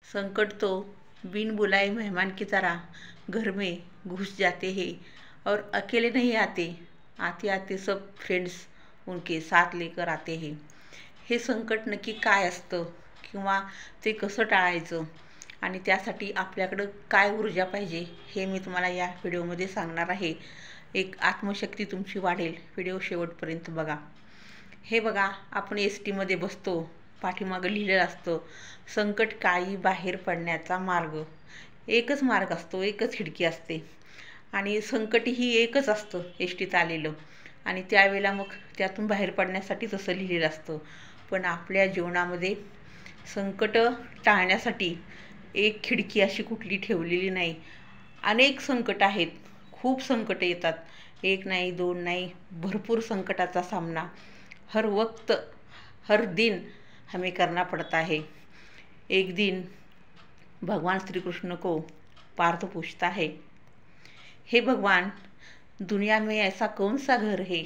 संकट तो बिन बुलाए मेहमान की तरह घर में घुस जाते हैं और अकेले नहीं आते, आते आते सब फ्रेंड्स उनके साथ लेकर आते हैं। हे संकट नक्की काय असतं किंवा ते कसं टाळायचं आणि त्यासाठी आपल्याकडं काय ऊर्जा पाहिजे हे मी तुम्हाला या व्हिडिओमध्ये सांगणार आहे। एक आत्मशक्ती तुमची वाढेल। व्हिडिओ शेवटपर्यंत बघा। हे बघा, आपण एसटीमध्ये बसतो, पाठीमागं लिहिलेलं असतं संकट काळी बाहेर पडण्याचा मार्ग। एकच मार्ग असतो, एकच खिडकी असते आणि संकट ही एकच असतं एसटीत आलेलं आणि त्यावेळेला मग त्यातून बाहेर पडण्यासाठी तसं लिहिलेलं असतं। पण आपल्या जीवनामध्ये संकट टाळण्यासाठी एक खिडकी अशी कुठली ठेवलेली नाही। अनेक संकट आहेत, खूप संकट येतात, एक नाही दोन नाही, भरपूर संकटाचा सामना हर वक्त हर दिन हमें करना पड़ता है। एक दिन भगवान श्री कृष्ण को पार्थ पूछता है, हे भगवान, दुनिया में ऐसा कौन सा घर है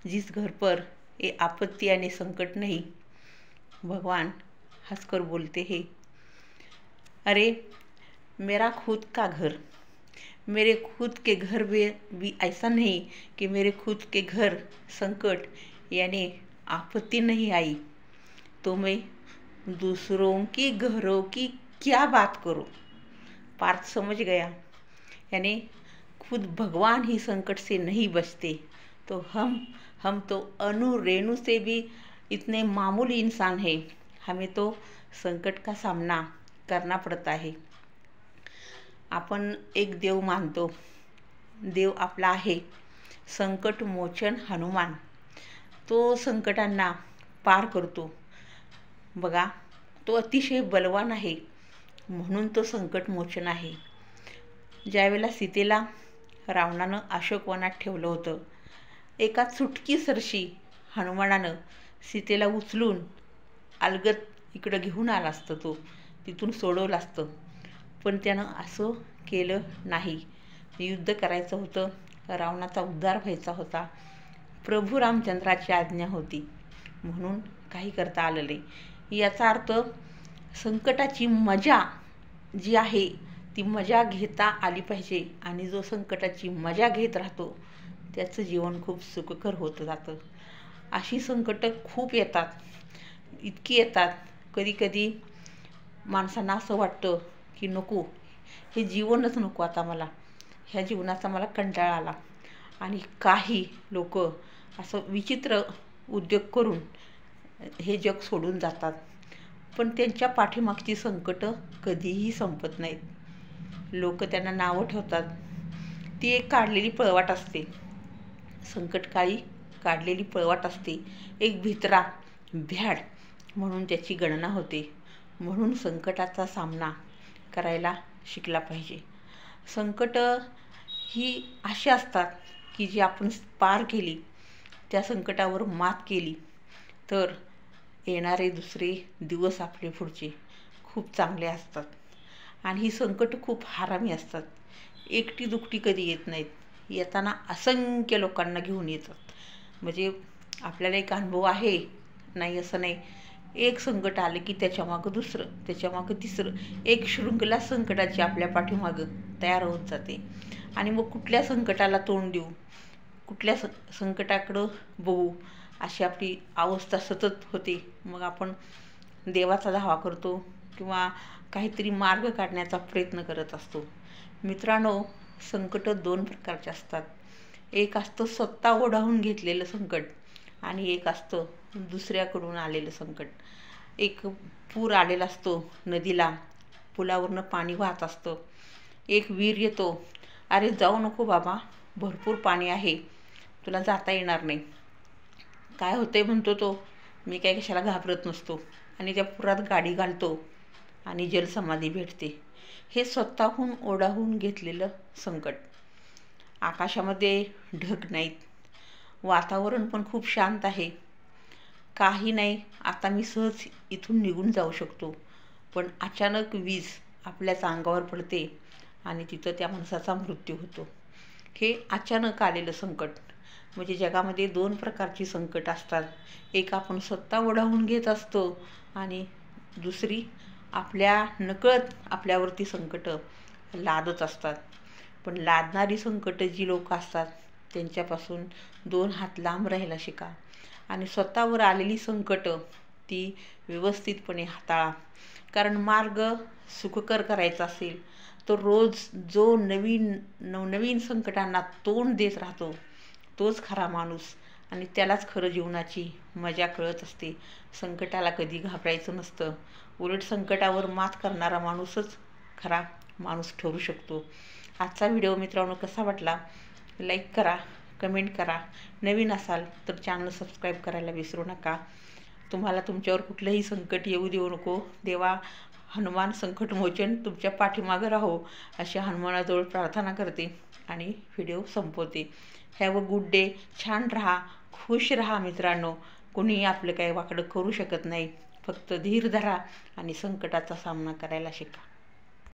जिस घर पर ये आपत्ति यानी संकट नहीं। भगवान हंसकर बोलते हैं, अरे मेरा खुद का घर, मेरे खुद के घर में भी ऐसा नहीं कि मेरे खुद के घर संकट यानी आपत्ति नहीं आई, तो मैं दूसरों की घरों की क्या बात करूं। पार्थ समझ गया, यानी खुद भगवान ही संकट से नहीं बचते तो हम तो अणु रेणु से भी इतने मामूली इंसान हैं, हमें तो संकट का सामना करना पड़ता है। आपण एक देव मानतो, देव आपला आहे संकट मोचन हनुमान, तो संकटांना पार करतो। बघा, तो अतिशय बलवान आहे म्हणून तो संकट मोचन आहे। ज्यावेळेला सीतेला रावणानं अशोकवनात ठेवलं होतं, एका चुटकीसरशी हनुमानानं सीतेला उचलून अलगद इकडं घेऊन आला असतं, तो तिथून सोडवलं असतं, पण त्यानं असं केलं नाही। युद्ध करायचं होतं, रावणाचा उद्धार व्हायचा होता, प्रभू रामचंद्राची आज्ञा होती म्हणून काही करता आलं नाही। याचा अर्थ संकटाची मजा जी आहे ती मजा घेता आली पाहिजे आणि जो संकटाची मजा घेत राहतो त्याचं जीवन खूप सुखकर होत जातं। अशी संकट खूप येतात, इतकी येतात, कधी कधी माणसांना असं वाटतं की नको, हे जीवनच नको आता मला, ह्या जीवनाचा मला कंटाळा आला। आणि काही लोक असं विचित्र उद्योग करून हे जग सोडून जातात, पण त्यांच्या पाठीमागची संकट कधीही संपत नाहीत। लोक त्यांना नावं ठेवतात, ती एक काढलेली पळवाट असते, संकटकाळी काढलेली पळवाट असते, एक भित्रा भ्याड म्हणून त्याची गणना होते। म्हणून संकटाचा सामना करायला शिकला पाहिजे। संकट ही अशी असतात की जी आपण पार केली, त्या संकटावर मात केली तर येणारे दुसरे दिवस आपले पुढचे खूप चांगले असतात। आणि ही संकट खूप हरामी असतात, एकटी दुकटी कधी येत नाहीत, येताना असंख्य लोकांना घेऊन येतात। म्हणजे आपल्याला एक अनुभव आहे, नाही असं नाही, एक संकट आलं की त्याच्यामागं दुसरं, त्याच्यामागं तिसरं, एक शृंखला संकटाची आपल्या पाठीमागं तयार होत जाते। आणि मग कुठल्या संकटाला तोंड देऊ, कुठल्या संकटाकडं बघू, अशी आपली अवस्था सतत होते। मग आपण देवाचा धावा करतो किंवा काहीतरी मार्ग काढण्याचा प्रयत्न करत असतो। मित्रांनो, संकट दोन प्रकारचे असतात, एक असतं स्वतः ओढावून घेतलेलं संकट आणि एक असतं दुसऱ्याकडून आलेलं संकट। एक पूर आलेला असतो नदीला, पुलावरनं पाणी वाहत असतं, एक वीर येतो, अरे जाऊ नको बाबा, भरपूर पाणी आहे, तुला जाता येणार नाही। काय होतंय म्हणतो तो, मी काय कशाला घाबरत नसतो, आणि त्या पुरात गाडी घालतो आणि जलसमाधी भेटते। हे स्वतःहून ओढावून घेतलेलं संकट। आकाशामध्ये ढग नाहीत, वातावरण पण खूप शांत आहे, काही नाही, आता मी सहज इथून निघून जाऊ शकतो, पण अचानक वीज आपल्याच अंगावर पडते आणि तिथं त्या माणसाचा मृत्यू होतो। हे अचानक आलेलं संकट। म्हणजे जगामध्ये दोन प्रकारची संकट असतात, एक आपण स्वतः ओढावून घेत असतो आणि दुसरी आपल्या नकळत आपल्यावरती संकट लादत असतात. पण लादणारी संकट जी लोक असतात त्यांच्यापासून 2 हात लांब राहायला शिका आणि स्वतःवर आलेली संकट ती व्यवस्थितपणे हाताळा. कारण मार्ग सुखकर करायचा असेल तर रोज जो नवनवीन संकटांना तोंड देत राहतो तोच खरा माणूस आणि त्यालाच खरं जीवनाची मजा कळत असते. संकटाला कधी घाबरायचं नसतं. उलट संकटावर मात करणारा माणूसच खरा माणूस ठरू शकतो. आजचा व्हिडिओ मित्रांनो कसा वाटला? लाईक करा, कमेंट करा. नवीन असाल तर चॅनल सबस्क्राईब करायला विसरू नका. तुम्हाला तुमच्यावर कुठलंही संकट येऊ देऊ नको. देवा हनुमान संकटमोचन तुमच्या पाठीमागं राहो अशी हनुमानाजवळ प्रार्थना करते आणि व्हिडिओ संपवते. Have a good day. छान राहा, खुश राहा मित्रांनो. कोणीही आपलं काही वाकडं करू शकत नाही. फक्त धीर धरा आणि संकटाचा सामना करायला शिका.